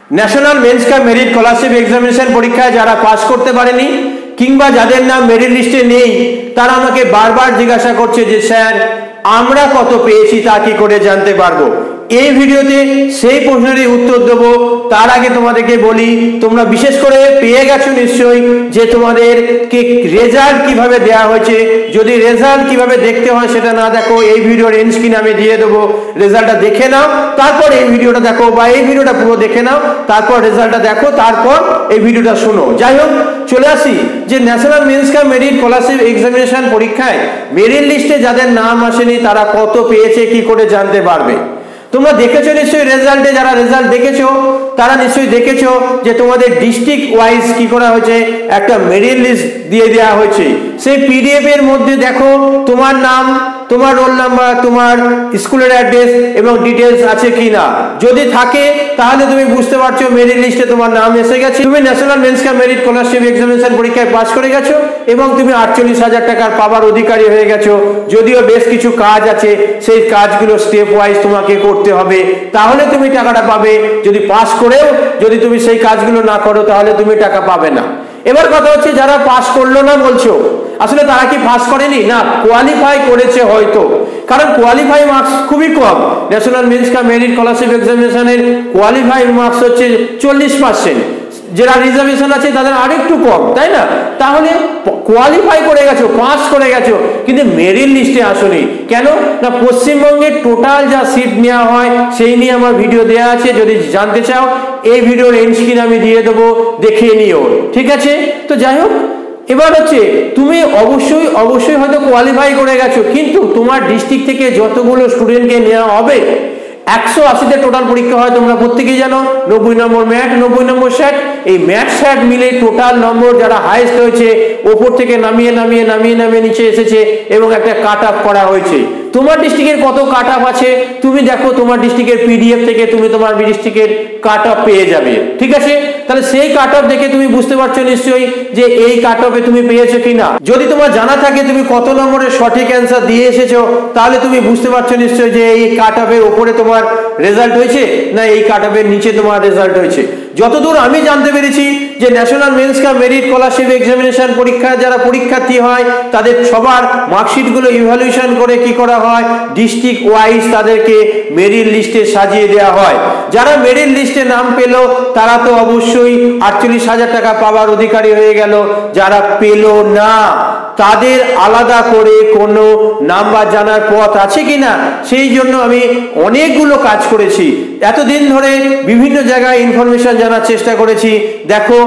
National means cum merit scholarship examination পরীক্ষায় যারা pass করতে পারেনি কিংবা যাদের নাম মেরিট লিস্টে নেই তারা আমাকে বারবার জিজ্ঞাসা করছে যে স্যার আমরা কত পেয়েছি তা কি করে জানতে পারবো। এই ভিডিওতে সেই প্রশ্নেরই উত্তর দেব। তার আগে তোমাদেরকে বলি, তোমরা বিশেষ করে পেয়ে গেছো নিশ্চয়ই যে তোমাদেরকে রেজাল্ট কিভাবে দেওয়া হয়েছে। যদি রেজাল্ট কিভাবে দেখতে হয় সেটা না দেখো, এই ভিডিওর এন্ড স্ক্রিনে আমি দিয়ে দেবো, রেজাল্টটা দেখে নাও, তারপর এই ভিডিওটা দেখো বা এই ভিডিওটা পুরো দেখে নাও, তারপর রেজাল্টটা দেখো, তারপর এই ভিডিওটা শোনো। যাই হোক, চলে আসি যে national means cum merit scholarship examination পরীক্ষায় মেরিট লিস্টে যাদের নাম আসেনি তারা কত পেয়েছে কি করে জানতে পারবে। তোমরা দেখেছো নিশ্চয়ই রেজাল্টে, যারা রেজাল্ট দেখেছো তারা নিশ্চয়ই দেখেছো যে তোমাদের ডিস্ট্রিক্ট ওয়াইজ কি করা হয়েছে, একটা মেরিট লিস্ট দিয়ে দেওয়া হয়েছে। সেই পিডিএফ এর মধ্যে দেখো তোমার নাম, তোমার রোল নাম্বার, তোমার স্কুলের অ্যাড্রেস এবং ডিটেলস আছে কিনা। যদি থাকে তাহলে তুমি বুঝতে পারছো মেরিট লিস্টে তোমার নাম এসে গেছে, তুমি national means cum merit scholarship examination পরীক্ষায় পাস করে গেছো এবং তুমি 48,000 টাকার পাওয়ার অধিকারী হয়ে গেছো। যদিও বেশ কিছু কাজ আছে, সেই কাজগুলো স্টেপ ওয়াইজ তোমাকে করতে হবে, তাহলে তুমি টাকাটা পাবে। যদি পাস করেও যদি তুমি সেই কাজগুলো না করো তাহলে তুমি টাকা পাবে না। এবার কথা হচ্ছে যারা পাস করলো না বলছো, আসলে তারা কি পাস করেনি? না, কোয়ালিফাই করেছে হয়তো, কারণ কোয়ালিফাই মার্কস খুবই কম। National means cum merit scholarship এক্সামিনেশনের কোয়ালিফাই মার্কস হচ্ছে 40%, যারা রিজার্ভেশন আছে তাদের আরেকটু কম, তাই না? তাহলে কোয়ালিফাই করে গেছো, পাস করে গেছো, কিন্তু মেরিট লিস্টে আসোনি কেন? না, পশ্চিমবঙ্গের টোটাল যা সিট নেওয়া হয় সেই নিয়ে আমার ভিডিও দেওয়া আছে, যদি জানতে চাও এই ভিডিওর এন্ড স্ক্রিন আমি দিয়ে দেবো, দেখে নিও, ঠিক আছে? তো যাই হোক, এবার হচ্ছে তুমি অবশ্যই হয়তো কোয়ালিফাই করে গেছো, কিন্তু তোমার ডিস্ট্রিক্ট থেকে যতগুলো স্টুডেন্টকে নেওয়া হবে 180তে টোটাল পরীক্ষা হয়, তোমরা প্রত্যেকেই জানো। 90 নম্বর ম্যাট, 90 নম্বর স্যাট, এই ম্যাট স্যাট মিলে টোটাল নম্বর যারা হাইয়েস্ট হয়েছে ওপর থেকে নামিয়ে নিচে এসেছে এবং একটা কাট অফ করা হয়েছে। তোমার ডিস্ট্রিক্টের কত কাট অফ আছে তুমি দেখো, তোমার ডিস্ট্রিক্টের পিডিএফ থেকে তুমি তোমার ডিস্ট্রিক্টের কাট অফ পেয়ে যাবে, ঠিক আছে? তাহলে সেই কাট অফ দেখে তুমি বুঝতে পারছো নিশ্চয়ই যে এই কাট অফে তুমি পেয়েছো কিনা। যদি তোমার জানা থাকে তুমি কত নম্বরের সঠিক অ্যান্সার দিয়ে এসেছো, তাহলে তুমি বুঝতে পারছো নিশ্চয়ই যে এই কাট অফের উপরে তোমার রেজাল্ট হয়েছে না এই কাট অফের নিচে তোমার রেজাল্ট হয়েছে। যতদূর আমি জানতে পেরেছি যে national means cum merit scholarship examination পরীক্ষায় যারা পরীক্ষার্থী হয় তাদের সবার মার্কশিটগুলো ইভ্যালুয়েশন করে কি করা হয়, ডিস্ট্রিক্ট ওয়াইজ তাদেরকে মেরিট লিস্টে সাজিয়ে দেওয়া হয়। যারা মেরিট লিস্টে নাম পেল তারা তো অবশ্যই 48,000 টাকা পাওয়ার অধিকারী হয়ে গেল। যারা পেল না তাদের আলাদা করে কোনো নাম্বার জানার পথ আছে কিনা, সেই জন্য আমি অনেকগুলো কাজ করেছি। এতদিন ধরে বিভিন্ন জায়গায় ইনফরমেশন জানার চেষ্টা করেছি। দেখো,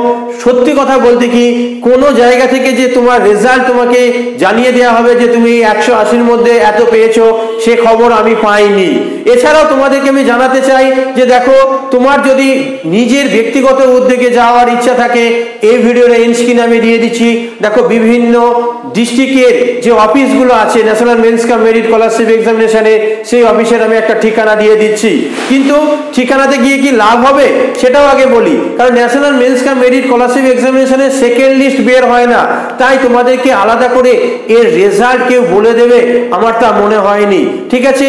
সত্যি কথা বলতে কি, কোনো জায়গা থেকে যে তোমার রেজাল্ট তোমাকে জানিয়ে দেওয়া হবে যে তুমি 180-র মধ্যে এত পেয়েছো, সে খবর আমি পাইনি। এছাড়াও তোমাদেরকে আমি জানাতে চাই যে দেখো, তোমার যদি নিজের ব্যক্তিগত উদ্যোগে যাওয়ার ইচ্ছা থাকে, এই ভিডিওর এন্ড স্ক্রিনে আমি দিয়ে দিচ্ছি। দেখো, বিভিন্ন ডিস্ট্রিক্টের যে অফিসগুলো আছে national means cum merit scholarship এক্সামিনেশনে, সেই অফিসের আমি একটা ঠিকানা দিয়ে দিচ্ছি। কিন্তু ঠিকানাতে গিয়ে কি লাভ হবে সেটাও আগে বলি, কারণ national means cum merit scholarship এক্সামিনেশনের সেকেন্ড লিস্ট বের হয় না, তাই তোমাদেরকে আলাদা করে এর রেজাল্ট কেউ বলে দেবে আমার তা মনে হয়নি, ঠিক আছে?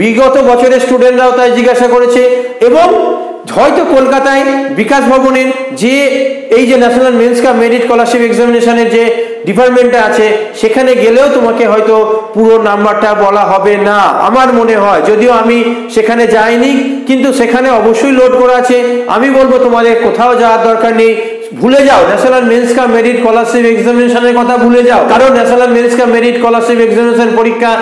বিগত বছরের স্টুডেন্টরাও তাই জিজ্ঞাসা করেছে এবং হয়তো কলকাতায় বিকাশ ভবনের যে এই যে national means cum merit scholarship এক্সামিনেশনের যে ডিপার্টমেন্টটা আছে সেখানে গেলেও তোমাকে হয়তো পুরো নাম্বারটা বলা হবে না আমার মনে হয়, যদিও আমি সেখানে যাইনি, কিন্তু সেখানে অবশ্যই লোড করা আছে। আমি বলবো তোমাদের কোথাও যাওয়ার দরকার নেই, ভুলে যাও national means cum merit scholarship এক্সামিনেশনের কথা ভুলে যাও, কারণ national means cum merit scholarship examination পরীক্ষা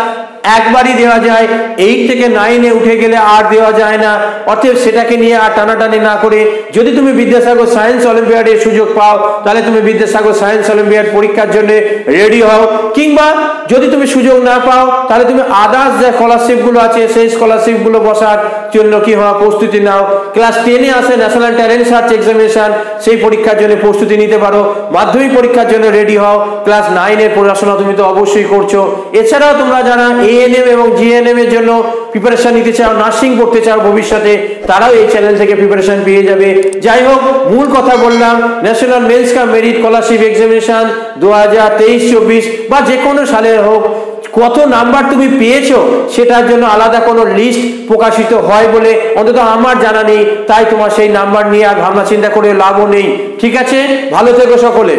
একবারই দেওয়া যায়, 8 থেকে 9-এ উঠে গেলে আর দেওয়া যায় না। অতএব সেটাকে নিয়ে আর টানাটানি না করে যদি তুমি বিদ্যাসাগর সায়েন্স অলিম্পিয়াডের সুযোগ পাও তাহলে তুমি বিদ্যাসাগর সায়েন্স অলিম্পিয়াড পরীক্ষার জন্য রেডি হও, কিংবা যদি তুমি সুযোগ না পাও তাহলে তুমি আদার্স যে স্কলারশিপগুলো আছে সেই স্কলারশিপগুলো বসার জন্য কি হওয়া প্রস্তুতি নাও। ক্লাস 10-এ আসে ন্যাশনাল ট্যালেন্ট সার্চ এক্সামিনেশন, সেই পরীক্ষার জন্য প্রস্তুতি নিতে পারো। মাধ্যমিক পরীক্ষার জন্য রেডি হও। ক্লাস 9-এর পড়াশোনা তুমি তো অবশ্যই করছো। এছাড়াও তোমরা যারা এএনএম এবং জিএনএম এর জন্য প্রিপারেশন নিতে চাও, নার্সিং পড়তে চাও ভবিষ্যতে, তারাও এই চ্যানেল থেকে প্রিপারেশন পেয়ে যাবে। যাই হোক, মূল কথা বললাম, national means cum merit scholarship examination 2023-24 বা যে কোনো সালের হোক, কত নাম্বার তুমি পেয়েছো সেটার জন্য আলাদা কোনো লিস্ট প্রকাশিত হয় বলে অন্তত আমার জানা নেই। তাই তোমার সেই নাম্বার নিয়ে আর ভাবনা চিন্তা করে লাভও নেই। ঠিক আছে, ভালো থেকো সকলে।